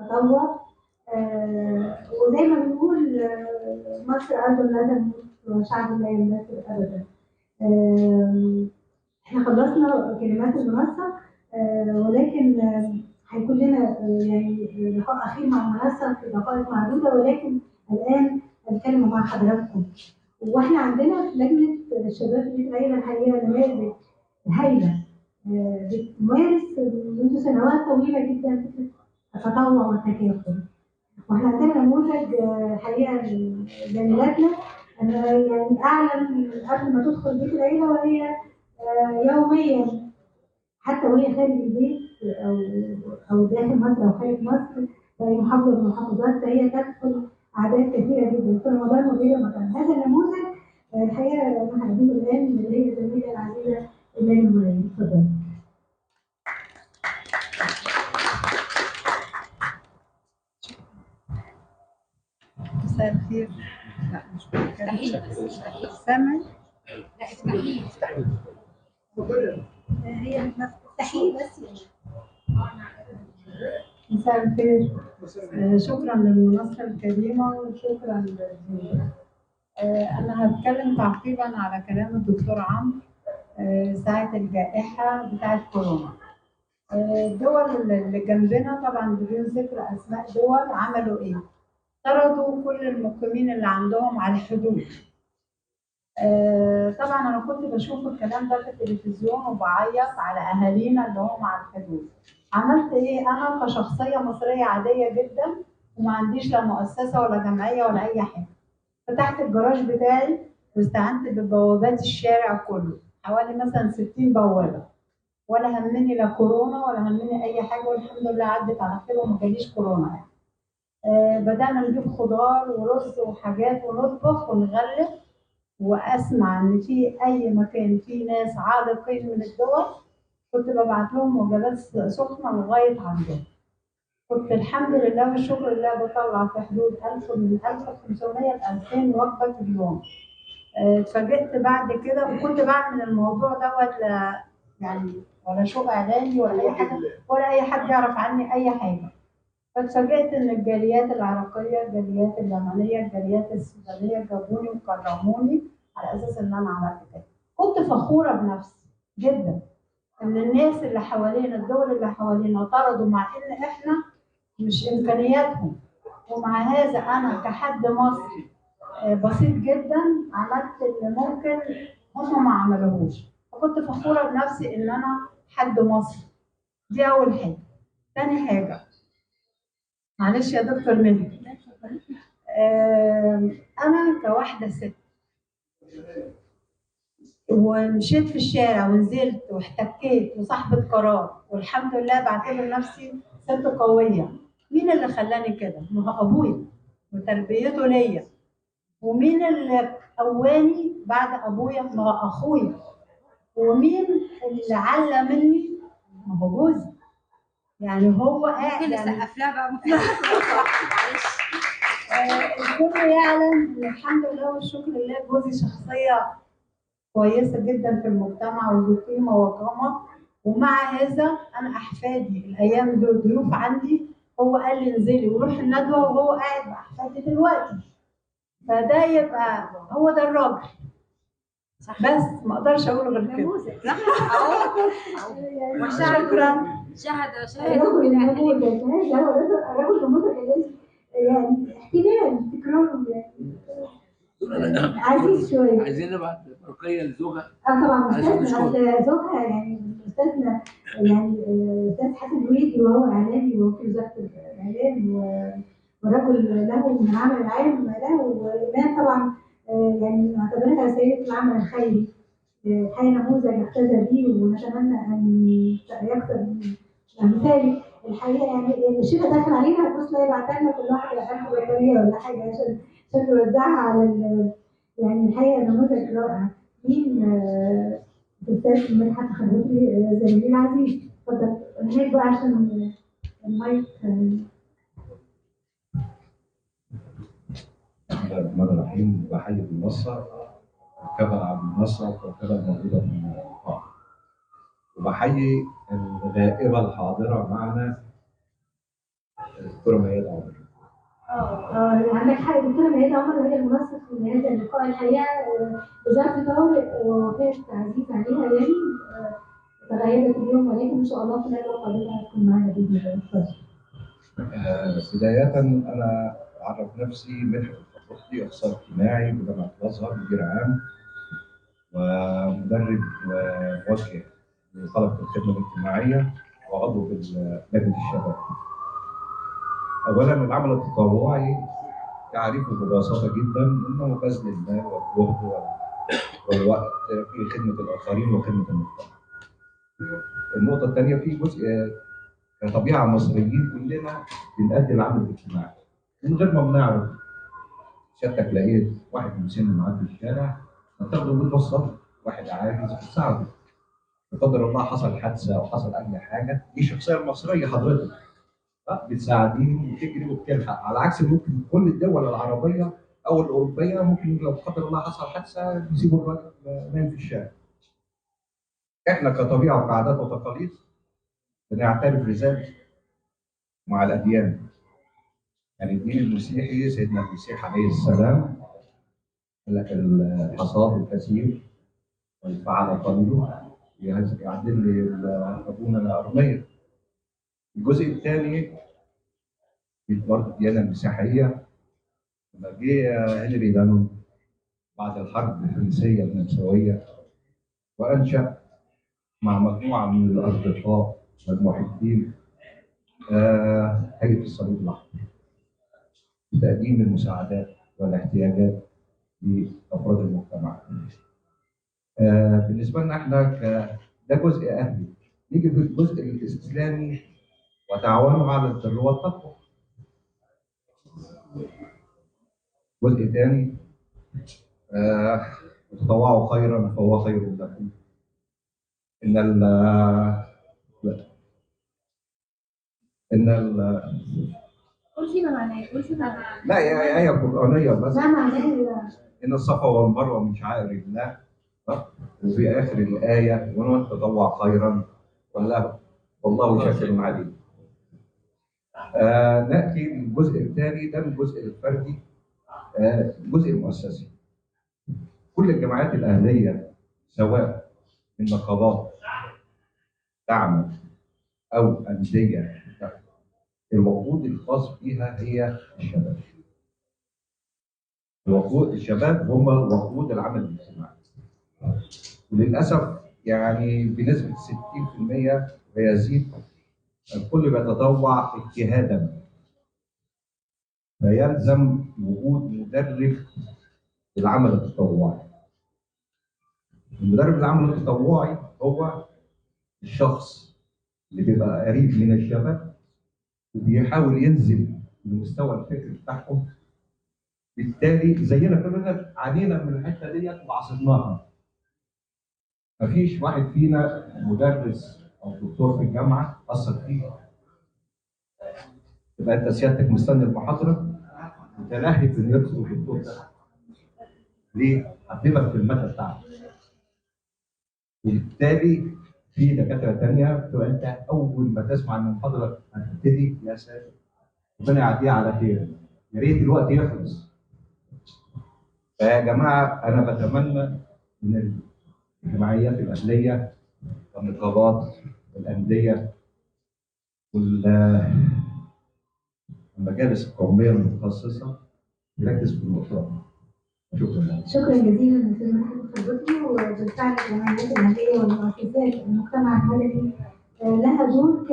تطوع. وزي ما بنقول مصر أرض لا تموت وشعب لا يندثر أبدا. احنا خلصنا كلمات المنصة، ولكن هيكون لنا يعني لقاء أخير مع المنصة في دقائق معدودة، ولكن الآن هنتكلم مع حضراتكم. واحنا عندنا في لجنة الشباب في بيت العيلة الحقيقة نماذج هايلة بتمارس منذ سنوات طويلة جدا فكرة التطوع والتكافل. واحنا عندنا نموذج حقيقة زميلاتنا يعني أعلن قبل ما تدخل بيت العيلة وهي يوميا حتى وهي خارج البيت أو داخل مصر أو خارج مصر في محافظة من المحافظات، فهي تدخل أعداد كثيرة جدا في رمضان وغير رمضان. هذا النموذج الحقيقة أنا هقدمه الآن اللي هي زميلتي العزيزة إيمان مريم. اتفضل. مساء الخير. لا مش مستحيل سامع؟ لا استحيل هي مستحيل بس مساء الخير. شكرا للمنصة الكريمة وشكرا للضيوف. أنا هتكلم تعقيبا على كلام الدكتور عمرو ساعة الجائحة بتاعت كورونا. الدول اللي جنبنا طبعا بدون ذكر أسماء دول عملوا إيه؟ طردوا كل المقيمين اللي عندهم على الحدود. طبعا انا كنت بشوف الكلام ده في التلفزيون وبعيط على اهالينا اللي هم على الحدود. عملت ايه انا كشخصيه مصريه عاديه جدا وما عنديش لا مؤسسه ولا جمعيه ولا اي حاجه؟ فتحت الجراج بتاعي واستعنت ببوابات الشارع كله، حوالي مثلا 60 بوابه، ولا همني لا كورونا ولا همني اي حاجه، والحمد لله عدت على خير وما جاليش كورونا يعني. بدانا نجيب خضار ورز وحاجات ونطبخ ونغلف، واسمع ان في اي مكان في ناس عالقين من الدول كنت ببعت لهم وجبات سخنه لغايه عندهم. كنت الحمد لله والشكر لله بطلع في حدود 1000 من 1500 ل 2000 وجبه في اليوم. اتفاجئت بعد كده وكنت بعمل الموضوع دوت يعني ولا شو اعلاني ولا اي حاجه ولا اي حد يعرف عني اي حاجه. فاتفاجئت ان الجاليات العراقيه، الجاليات اليمنيه، الجاليات السودانيه جابوني وكرموني على اساس ان انا عملت كده. كنت فخوره بنفسي جدا ان الناس اللي حوالينا، الدول اللي حوالينا طردوا مع ان احنا مش امكانياتهم، ومع هذا انا كحد مصري بسيط جدا عملت اللي ممكن هم ما عملوهوش. فكنت فخوره بنفسي ان انا حد مصري. دي اول حاجه. تاني حاجه، معلش يا دكتور مهدي، انا كواحده ست ومشيت في الشارع ونزلت واحتكيت وصاحبه قرار، والحمد لله بعتبر نفسي ست قويه. مين اللي خلاني كده؟ ما هو ابويا وتربيته ليا. ومين اللي قواني بعد ابويا؟ ما هو اخويا. ومين اللي علم مني؟ ما هو جوزي. يعني هو قاعد يعني سقف لها بقى معلش. الكل يعلم ان الحمد لله والشكر لله جوزي شخصيه كويسه جدا في المجتمع وذو قيمه وقامه. ومع هذا انا احفادي الايام دول ضيوف عندي، هو قال لي انزلي وروحي الندوه وهو قاعد باحفادي دلوقتي. فده يبقى هو ده الراجل. بس ما اقدرش اقول غير كده. صح اهو. شكرا. شهدوا النموذج هذا هو الرجل النموذج الذي يعني احتمال تكراره يعني عزيز شويه. عايزين نبعت برقيه لزوجها. طبعا استاذنا زوجها يعني استاذنا يعني استاذ حسن الويدي وهو اعلامي وهو في وزاره الاعلام ورجل له من العمل العام له. وايمان طبعا يعني نعتبرها سيده العمل الخيري. حي نموذج احتذى به ونتمنى ان يكثر من امثالك. الحقيقه يعني الشتاء داخل علينا، هتبص تلاقي بعتها لنا كل واحده 1000 بطاريه ولا حاجه عشان توزعها على يعني الحقيقه نموذج رائع. مين الاستاذ مدحت خلوتي زميلي العزيز؟ اتفضل هناك بقى عشان المايك. بسم الله الرحمن الرحيم. بحيي المنصه والكفاءة على المنصه والكفاءة الموجوده في اللقاء. وبحيي الغائبه الحاضره معنا دكتوره ميادة عمر. عندك حق دكتورة ميادة عمر، وهي المنسق لهذا اللقاء. الحقيقة وزارة طارق وفاة عزيز عليها يعني تغيرت اليوم، ولكن إن شاء الله خلال القادمة هتكون معانا بإذن الله. بداية أنا أعرف نفسي مدحت الخطوطي، أخصائي اجتماعي بجامعة الأزهر مدير عام ومدرب وموجه لطلبة الخدمة الاجتماعية وعضو في لجنة الشباب. أولاً العمل التطوعي تعريفه ببساطة جداً إنه بذل المال والجهد والوقت في خدمة الآخرين وخدمة المجتمع. النقطة الثانية في جزء كطبيعة مصريين كلنا بنأدي العمل الاجتماعي من غير ما بنعرف. سيادتك لقيت واحد مسن معدي في الشارع هتاخده وتوصله، واحد عاجز هتساعده. لا قدر الله حصل حادثة أو حصل أي حاجة، دي الشخصية المصرية حضرتك بتساعديهم وتجري وبتلحق، على عكس ممكن كل الدول العربية أو الأوروبية ممكن لو قدر الله حصل حادثة يسيبوا الراجل نايم في الشارع. إحنا كطبيعة وكعادات وتقاليد بنعترف بذلك مع الأديان. يعني الدين المسيحي سيدنا المسيح عليه السلام قال لك الحصاد الكثير والفعل قليل يعدل لي أبونا الأرمية. الجزء الثاني برضه الديانة المسيحية لما جه هنري دانون بعد الحرب الفرنسية النمساوية وأنشأ مع مجموعة من الأصدقاء والمحبين هيئة الصليب الأحمر لتقديم المساعدات والاحتياجات لأفراد المجتمع. بالنسبة لنا احنا ده جزء أهلي. نيجي في الجزء الإسلامي وتعاونوا على البر والتقوى. جزء ثاني تطوعوا خيرا فهو خير لكم. إن قلتي ما معناه، قلتي ما معناه. لا هي آية قرآنية بس. ما معناه إن الصفا والمروة من شعائر الله. وفي آخر الآية ومن تطوع خيرا والله شاكر عليم. نأتي للجزء الثاني، ده الجزء الفردي، الجزء المؤسسي. كل الجمعيات الأهلية سواء من نقابات تعمل أو أندية، الوقود الخاص بها هي الشباب. الوقود الشباب هم وقود العمل الاجتماعي. وللأسف يعني بنسبة 60% ويزيد الكل بيتطوع اجتهادا، فيلزم وجود مدرب للعمل التطوعي. المدرب العمل التطوعي هو الشخص اللي بيبقى قريب من الشباب وبيحاول ينزل لمستوى الفكر بتاعهم. بالتالي زينا كلنا عانينا من الحته ديت وعصرناها. مفيش واحد فينا مدرس او دكتور في الجامعه اثر فيه. تبقى انت سيادتك مستني المحاضره متلهف ان يدخل الدكتور ده. ليه؟ هتبقى في الماده بتاعتك. وبالتالي في دكاتره ثانيه بتبقى انت اول ما تسمع ان المحاضره هتبتدي يا ساتر ربنا يعديها على خير، يا ريت الوقت يخلص. فيا جماعه انا بتمنى من الجمعيات الاهليه والنقابات والانديه والمجالس القوميه المتخصصه يركز في النقطه. شكرا جزيلا للاستاذ محمد الخضري. وبالفعل الجمعيات الاهليه والمؤسسات المجتمع المدني لها دور